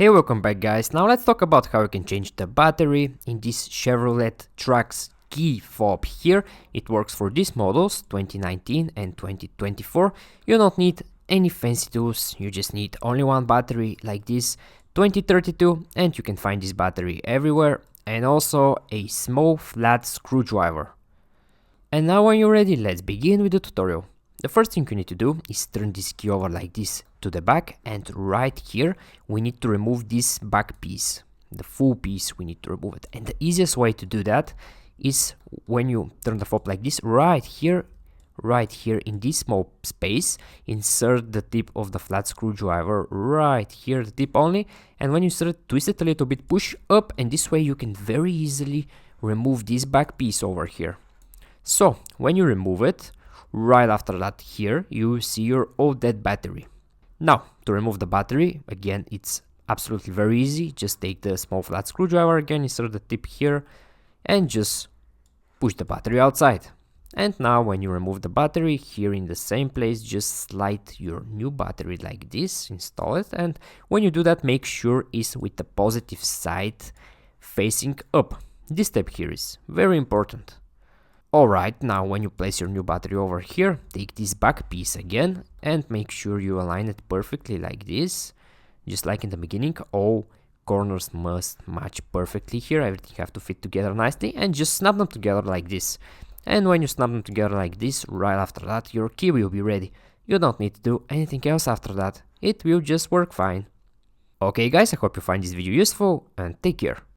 Hey, welcome back guys. Now let's talk about how you can change the battery in this Chevrolet Trax key fob here. It works for these models 2019 and 2024. You don't need any fancy tools, you just need only one battery like this 2032, and you can find this battery everywhere, and also a small flat screwdriver. And now when you're ready, let's begin with the tutorial. The first thing you need to do is turn this key over like this to the back, and right here we need to remove this back piece, the full piece. We need to remove it, and the easiest way to do that is when you turn the fob like this, right here in this small space, insert the tip of the flat screwdriver right here, the tip only, and when you insert, twist it a little bit, push up, and this way you can very easily remove this back piece over here. So when you remove it, right after that here you see your old dead battery. Now to remove the battery, again it's absolutely very easy. Just take the small flat screwdriver again, insert the tip here, and just push the battery outside. And now when you remove the battery, here in the same place, just slide your new battery like this, install it, and when you do that, make sure it's with the positive side facing up. This step here is very important. Alright, now when you place your new battery over here, take this back piece again and make sure you align it perfectly like this. Just like in the beginning, all corners must match perfectly here, everything have to fit together nicely, and just snap them together like this. And when you snap them together like this, right after that, your key will be ready. You don't need to do anything else after that, it will just work fine. Okay guys, I hope you find this video useful, and take care.